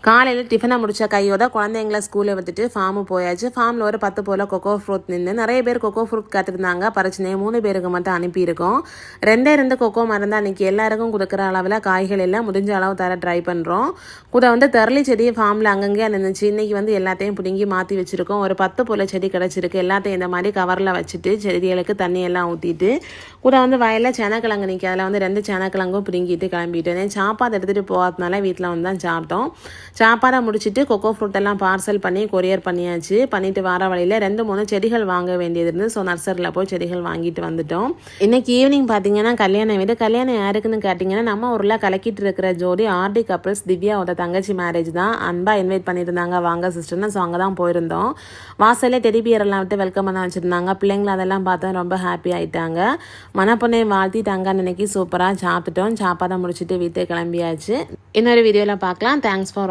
காலையில் டிஃபனை முடித்த கையோட குழந்தைங்கள ஸ்கூலில் விட்டுட்டு ஃபார்மு போயாச்சு. ஃபார்மில் ஒரு 10 போல் கொக்கோ ஃப்ரூட் நின்று நிறைய பேர் கொக்கோ ஃப்ரூட் காத்திருந்தாங்க. பிரச்சனையை 3 பேருக்கு மட்டும் அனுப்பியிருக்கோம். 2 கொக்கோ மரம் தான் அன்றைக்கி எல்லாருக்கும் கொடுக்குற அளவில் காய்கள் எல்லாம் முடிஞ்ச அளவு தர ட்ரை பண்ணுறோம். கூட தரளி செடி ஃபார்மில் அங்கங்கே நின்றுச்சு. இன்றைக்கி எல்லாத்தையும் பிடுங்கி மாற்றி வச்சுருக்கோம். ஒரு 10 போல் செடி கிடச்சிருக்கு. எல்லாத்தையும் இந்த மாதிரி கவரில் வச்சுட்டு செடிகளுக்கு தண்ணி எல்லாம் ஊற்றிட்டு கூட வயலில் சேனக்கிழங்கு நிற்கி அதில் 2 சேனக்கிழங்கும் பிடுங்கிட்டு கிளம்பிட்டேன். சாப்பாடு எடுத்துகிட்டு போகாதனால வீட்டில் தான் சாப்பிட்டோம். சாப்பாடை முடிச்சுட்டு கொக்கோ ஃப்ரூட் எல்லாம் பார்சல் பண்ணி கொரியர் பண்ணியாச்சு. பண்ணிட்டு வர வழியில் 2-3 செடிகள் வாங்க வேண்டியது இருந்து. ஸோ நர்சரியில் போய் செடிகள் வாங்கிட்டு வந்துட்டோம். இன்னைக்கு ஈவினிங் பார்த்தீங்கன்னா கல்யாணம் வீடு. கல்யாணம் யாருக்குன்னு கேட்டிங்கன்னா நம்ம ஊரில் கலக்கிட்டு இருக்கிற ஜோடி ஆர்டி கப்பிள்ஸ் திவ்யாவோட தங்கச்சி மேரேஜ் தான். அன்பா இன்வைட் பண்ணியிருந்தாங்க வாங்க சிஸ்டர்னு. ஸோ அங்கே தான் போயிருந்தோம். வாசலே டெடி பியரெல்லாம் விட்டு வெல்கம் பண்ண வச்சுருந்தாங்க. பிள்ளைங்களை அதெல்லாம் பார்த்து ரொம்ப ஹாப்பி ஆகிட்டாங்க. மணப்பொண்ணை வாழ்த்திட்டாங்க. இன்னைக்கு சூப்பராக சாப்பிட்டுட்டோம். சாப்பாடை முடிச்சுட்டு வீட்டுக்கு கிளம்பியாச்சு. இன்னொரு வீடியோவில் பார்க்கலாம். Thanks for